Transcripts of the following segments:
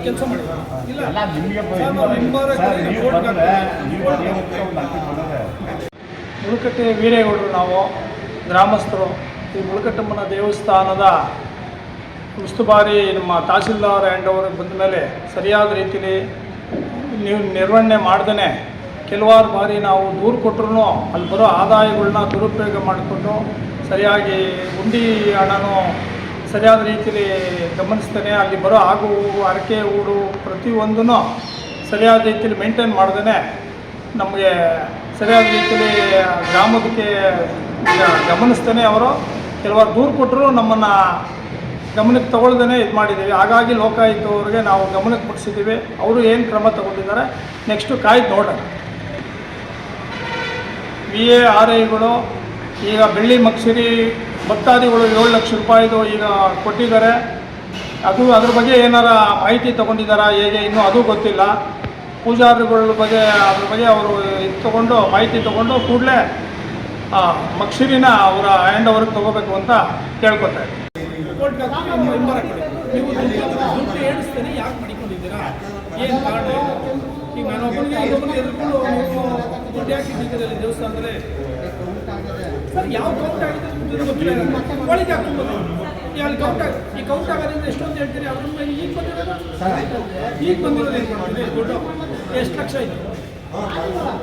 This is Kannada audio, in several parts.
ಕೆಲಸ ಮಾಡಿದ್ದಾರೆ. ಇಲ್ಲ ಮುಳುಕಟ್ಟೆ ವೀರೇಗೌಡರು ನಾವು ಗ್ರಾಮಸ್ಥರು. ಈ ಮುಳುಕಟ್ಟಮ್ಮನ ದೇವಸ್ಥಾನದ ಉಸ್ತುವಾರಿ ನಮ್ಮ ತಹಸೀಲ್ದಾರ್ ಹ್ಯಾಂಡ್ ಓವರ್ಗೆ ಬಂದ ಮೇಲೆ ಸರಿಯಾದ ರೀತಿಯಲ್ಲಿ ನೀವು ನಿರ್ವಹಣೆ ಮಾಡ್ದೇ ಕೆಲವಾರು ಬಾರಿ ನಾವು ದೂರು ಕೊಟ್ಟರು ಅಲ್ಲಿ ಬರೋ ಆದಾಯಗಳನ್ನ ದುರುಪಯೋಗ ಮಾಡಿಕೊಂಡು ಸರಿಯಾಗಿ ಹುಂಡಿ ಹಣನೂ ಸರಿಯಾದ ರೀತಿಯಲ್ಲಿ ಗಮನಿಸ್ತೇನೆ. ಅಲ್ಲಿ ಬರೋ ಆಗು ಅರಕೆ ಊಡು ಪ್ರತಿಯೊಂದೂ ಸರಿಯಾದ ರೀತಿಯಲ್ಲಿ ಮೇಂಟೈನ್ ಮಾಡ್ದೇ ನಮಗೆ ಸರಿಯಾದ ರೀತಿಯಲ್ಲಿ ಗ್ರಾಮಕ್ಕೆ ಗಮನಿಸ್ತೇನೆ. ಅವರು ಕೆಲವಾರು ದೂರು ಕೊಟ್ಟರು ನಮ್ಮನ್ನು ಗಮನಕ್ಕೆ ತಗೊಳ್ದೇ ಇದು ಮಾಡಿದ್ದೀವಿ. ಹಾಗಾಗಿ ಲೋಕಾಯುಕ್ತವ್ರಿಗೆ ನಾವು ಗಮನಕ್ಕೆ ಪಡಿಸಿದ್ದೀವಿ. ಅವರು ಏನು ಕ್ರಮ ತಗೊಂಡಿದ್ದಾರೆ ನೆಕ್ಸ್ಟು ಕಾಯ್ದು ನೋಡೋಣ. VARIಗಳು ಈಗ ಬೆಳ್ಳಿ ಮಕ್ಷರಿ ಭಕ್ತಾದಿಗಳು 7 ಲಕ್ಷ ರೂಪಾಯಿದು ಈಗ ಕೊಟ್ಟಿದ್ದಾರೆ. ಅದ್ರ ಬಗ್ಗೆ ಏನಾರ ಮಾಹಿತಿ ತೊಗೊಂಡಿದ್ದಾರಾ ಹೇಗೆ ಇನ್ನೂ ಅದು ಗೊತ್ತಿಲ್ಲ. ಪೂಜಾರಿಗಳ ಬಗ್ಗೆ ಅದ್ರ ಬಗ್ಗೆ ಅವರು ಇದು ತೊಗೊಂಡು ಮಾಹಿತಿ ತೊಗೊಂಡು ಕೂಡಲೇ ಮಕ್ಷರಿನ ಅವರ ಹ್ಯಾಂಡ್ ಓವರ್ಗೆ ತೊಗೋಬೇಕು ಅಂತ ಕೇಳ್ಕೊತಾರೆ. ನೀವು ದುಡ್ಡು ಹೇಳಿಸ್ತೇನೆ ಯಾಕೆ ಮಾಡಿಕೊಂಡಿದ್ದೀರಾ, ಏನು ಕಾರಣ? ಈಗ ನಾನೊಬ್ಬನಿಗೆ ಎದುರ್ಕೊಂಡು ನೀವು ದುಡ್ಡು ಹಾಕಿದ್ದೀರಿ ದೇವಸ್ಥಾನದಲ್ಲಿ. ಸರ್ ಯಾವ ಕೌಂಟ್ ಆಗಿದೆ ಗೊತ್ತಿಲ್ಲ, ಒಳಗೆ ಹಾಕ್ಬೋದು. ಅಲ್ಲಿ ಕೌಂಟ್ ಈ ಕೌಂಟ್ ಆಗೋದ್ರಿಂದ ಎಷ್ಟೊಂದು ಹೇಳ್ತೀರಿ, ಅವ್ರನ್ನ ಈಗ ಬಂದಿರೋದು ಏನು ಮಾಡ್ತೀರಿ? ದುಡ್ಡು ಎಷ್ಟು ಲಕ್ಷ ಆಯಿತು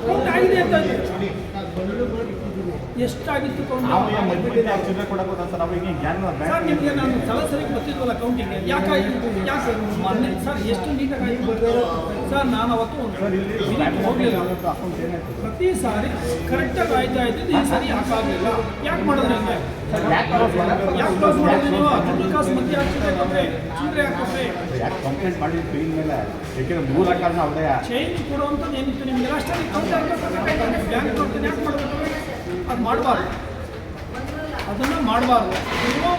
ಕೌಂಟ್ ಆಗಿದೆ ಅಂತ ಎಷ್ಟಾಗಿತ್ತು ಕೌಂಟ್? ಸರ್ ನಿಮಗೆ ನಾನು ಸರಾಸರಿಗೆ ಬರ್ತಿದ್ವಲ್ಲ ಕೌಂಟಿಗೆ, ಯಾಕೆ ಮೊನ್ನೆ ಸರ್ ಎಷ್ಟು ನೀಟಾಗಿ ಆಯಿತು ಸರ್? ನಾನು ಅವತ್ತು ಹೋಗಲಿಲ್ಲ. ಪ್ರತಿ ಸಾರಿ ಕರೆಕ್ಟಾಗಿ ಆಯ್ತಾ ಇದ್ದಿದ್ದು ಈ ಸರಿ ಯಾಕಾಗಲಿಲ್ಲ. ಯಾಕೆ ಮಾಡಿದ್ರೆ ಹಂಗೆ? ಯಾಕೆ ಕ್ಲೋಸ್ ಮಾಡಿದ್ರೆ ನೀವು ದುಡ್ಡು ಕಾಸು ಮಧ್ಯೆ ಹಾಕ್ತಿದ್ರೆ ಚಿಲ್ಲರೆ ಹಾಕಿದ್ರೆ ಚೇಂಜ್ ಕೊಡುವಂಥದ್ದು ಏನಿತ್ತು ನಿಮಗೆ? ಅಷ್ಟೇ ಕೌಂಟ್ ಹಾಕಬೇಕಾಯ್ತು. ಬ್ಯಾಂಕ್ ಕೊಡ್ತೀನಿ ಯಾಕೆ ಮಾಡಬೇಕು? ಅದು ಮಾಡಬಾರ್ದು, ಅದನ್ನು ಮಾಡಬಾರ್ದು. ನೀವು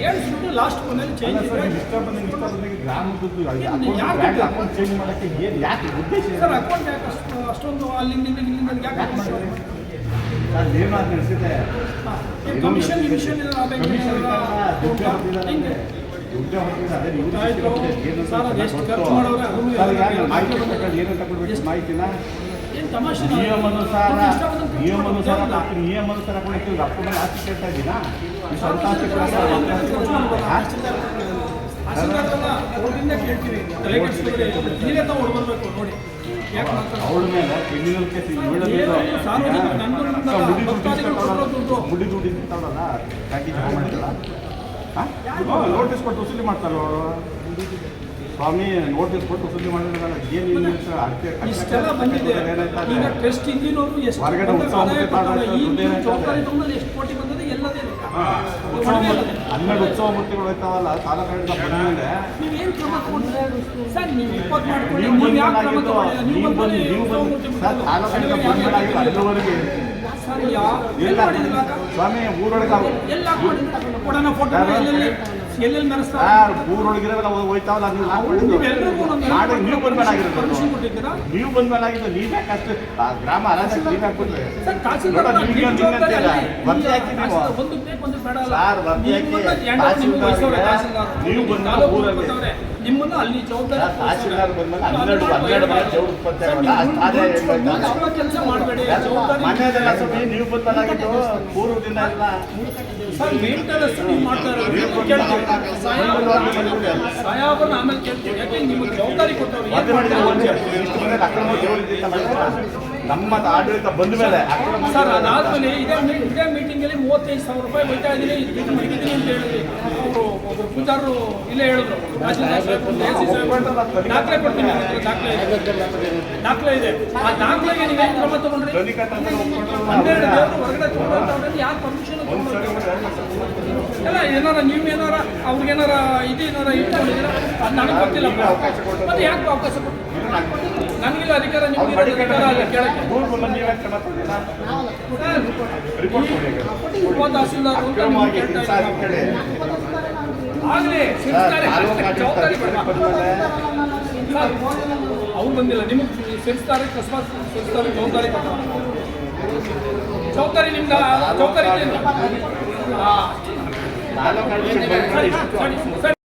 ಹೇಳಿಸ್ಬಿಟ್ಟು ಲಾಸ್ಟ್ ಕೊನೆಯಲ್ಲಿ ಚೇಂಜ್ ಸರ್ ಅಕೌಂಟ್ ಯಾಕೆ ಅಷ್ಟೊಂದು ಅಲ್ಲಿಂದ ಇಲ್ಲಿಂದ ಯಾಕೆ ಕಮಿಷನ್ ಸರ್ ಅದೆಷ್ಟು ಖರ್ಚು ಮಾಡೋರೆ ಮಾಹಿತಿನ ನಿಯಮಾನುಸಾರ ಕೊಡ್ತೀವಿ. ರೊಕ್ಕ ಮೇಲೆ ಆಸ್ತಿ ಕೇಳ್ತಾ ಇದ್ದೀನಾ? ಅವಳ ಮೇಲೆ ಕ್ರಿಮಿನಲ್ ಕೇಸ್ ಮುಡಿ ದುಡ್ಡು ಇರ್ತಾವಲ್ಲ ಪ್ಯಾಕೇಜ್ ಮಾಡಿಲ್ಲ. ನೋಟಿಸ್ ಕೊಟ್ಟು ವಸೂಲಿ ಮಾಡ್ತಾರೆ ಅವರು. ಸ್ವಾಮಿ ನೋಟಿಸ್ ಕೊಟ್ಟು ವಸೂಲಿ ಮಾಡಿದ್ರಲ್ಲ, ಏನು ಇಷ್ಟೆಲ್ಲ ಬಂದಿದೆ. ಈಗ ಟ್ರಸ್ಟ್ ಹಿಂದಿನವರು ಎಷ್ಟು ಹೊರಗಡೆ ಉತ್ಸವ ಎಷ್ಟು ಕೋಟಿ ಬಂದಿದೆ ಎಲ್ಲದೇ 12 ಉತ್ಸವ ಮೂರ್ತಿಗಳು ಹೋಗ್ತಾವಲ್ಲ ಸಾಲ ಕಡೆಯಿಂದ ಬಂದಮೇಲೆ ನೀವೇನು ಕ್ರಮ ತಗೊಂಡ್ರೆ ಸರ್? ನೀವು ರಿಪೋರ್ಟ್ ಮಾಡ್ಕೊಳ್ಳಿ. ನೀವು ಯಾಕೆ ಕ್ರಮ ತಗೊಂಡಿಲ್ಲ? ನೀವು ಸರ್ ಸಾಲ ಕಡೆಯಿಂದ ಬಂದಮೇಲೆ ಅಲ್ಲಿವರೆಗೆ ಸ್ವಾಮಿ ಊರೊಳಗೆ ಎಲ್ಲ ಕೊಡೋಣ ಫೋಟೋ ಎಲ್ಲೆಲ್ಲಿ ನಡೆಸ್ತಾರೆ ಊರೊಳಗಿರೋಲ್ಲ ಹೋಯ್ತಾವಲ್ಲ. ನೀವು ಬಂದ್ಮೇಲಾಗಿರೋದು ನೀವು ಬಂದ್ಮೇಲಾಗಿದ್ದು ನೀವು ಯಾಕಷ್ಟು ಗ್ರಾಮ ಅರಾಜಕ ನೀವು ಹಾಕ್ಬಿಟ್ರೆ ನೀವು ಬಂದ ಊರಲ್ಲಿ ನಿಮ್ಮನ್ನು ಅಲ್ಲಿ ಜವಾಬ್ದಾರಿ ತಹಸೀಲ್ದಾರ್ ಬಂದ್ಮೇಲೆ 12 ಕೆಲಸ ಮಾಡಬೇಡಿ. ಮನೆಯದೆಲ್ಲ ಸ್ವಾಮಿ ನೀವು ಬಂದಲಾಗಿದ್ದು ಪೂರ್ವದಿಂದ ಎಲ್ಲ ಸರ್ ಮೇಂಟೆನೆನ್ಸ್ ನೀವು ಮಾಡ್ತಾ ಇರೋದು ಸಾಯಾಬನ್ನ ಆಮೇಲೆ ಕೇಳ್ತೀವಿ. ಯಾಕೆ ನಿಮಗೆ ಜವಾಬ್ದಾರಿ ಕೊಟ್ಟವ್ರು ನಮ್ಮ ಆಡಳಿತ ಬಂದ ಮೇಲೆ ಸರ್ ಅದಾದ್ಮೇಲೆ ಇದೇ ಮೀಟಿಂಗಲ್ಲಿ 35,000 ರೂಪಾಯಿ ಹೋಯ್ತಾ ಇದ್ದೀನಿ ಇದ್ದೀನಿ ಅಂತ ಹೇಳಿದ್ರಿ. ಅವರು ಒಬ್ಬರು ಪೂಜಾರರು ಇಲ್ಲೇ ಹೇಳಿದ್ರು. ದಾಖಲೆ ಕೊಡ್ತೀನಿ, ದಾಖಲೆ ಇದೆ. ಆ ದಾಖಲೆಗೆ ನೀವೇನು ಕ್ರಮ ತಗೊಂಡ್ರಿ? 12 ದೇವರು ಹೊರಗಡೆ ತಗೊಂಡ್ರೆ ಯಾರು ಪರ್ಮಿಷನ್ ಎಲ್ಲ ಏನಾರ ನೀವೇನಾರ ಅವ್ರಿಗೇನಾರ ಏನಾರ ಇಟ್ಕೊಂಡಿದ್ದೀರಾ? ಅದು ನನಗೆ ಗೊತ್ತಿಲ್ಲ. ಮತ್ತೆ ಯಾಕೆ ಅವಕಾಶ ಕೊಟ್ಟು ನನಗಿಲ್ಲ ಅಧಿಕಾರ, ನಿಮ್ಗೆ ಅಧಿಕಾರ ಅಲ್ಲ ಕೇಳಕ್ಕೆ. ತಹಸೀಲ್ದಾರ್ ಆಗಲಿ ಜವಾಬ್ದಾರಿ ಅವ್ರು ಬಂದಿಲ್ಲ. ನಿಮಗೆ ಸೇರಿಸ್ತಾರೆ ಅಕಸ್ಮಾತ್ ಸೇರಿಸ್ತಾರೆ ಜವಾಬ್ದಾರಿ ಜವಾಬ್ದಾರಿ ನಿಮ್ದು ಜವಾಬ್ದಾರಿ